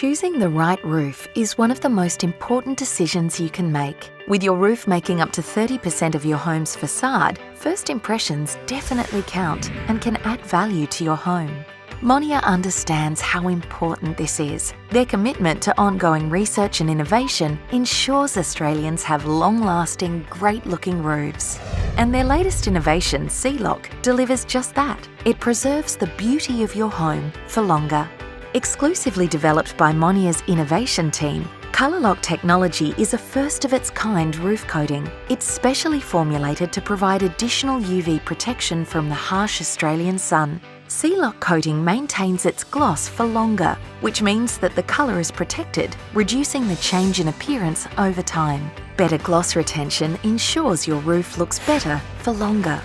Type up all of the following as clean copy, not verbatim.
Choosing the right roof is one of the most important decisions you can make. With your roof making up to 30% of your home's facade, first impressions definitely count and can add value to your home. Monia understands how important this is. Their commitment to ongoing research and innovation ensures Australians have long-lasting, great-looking roofs. And their latest innovation, C-Lock, delivers just that. It preserves the beauty of your home for longer. Exclusively developed by Monia's innovation team, ColourLock technology is a first-of-its-kind roof coating. It's specially formulated to provide additional UV protection from the harsh Australian sun. C-Lock coating maintains its gloss for longer, which means that the colour is protected, reducing the change in appearance over time. Better gloss retention ensures your roof looks better for longer.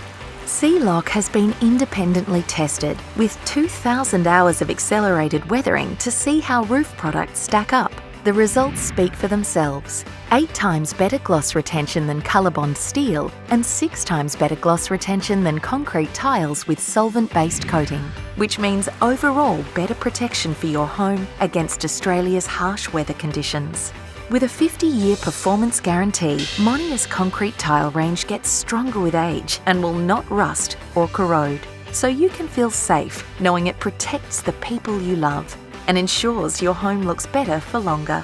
C-Lock has been independently tested with 2,000 hours of accelerated weathering to see how roof products stack up. The results speak for themselves. 8 times better gloss retention than ColourBond steel and 6 times better gloss retention than concrete tiles with solvent-based coating, which means overall better protection for your home against Australia's harsh weather conditions. With a 50-year performance guarantee, Monia's concrete tile range gets stronger with age and will not rust or corrode. So you can feel safe knowing it protects the people you love and ensures your home looks better for longer.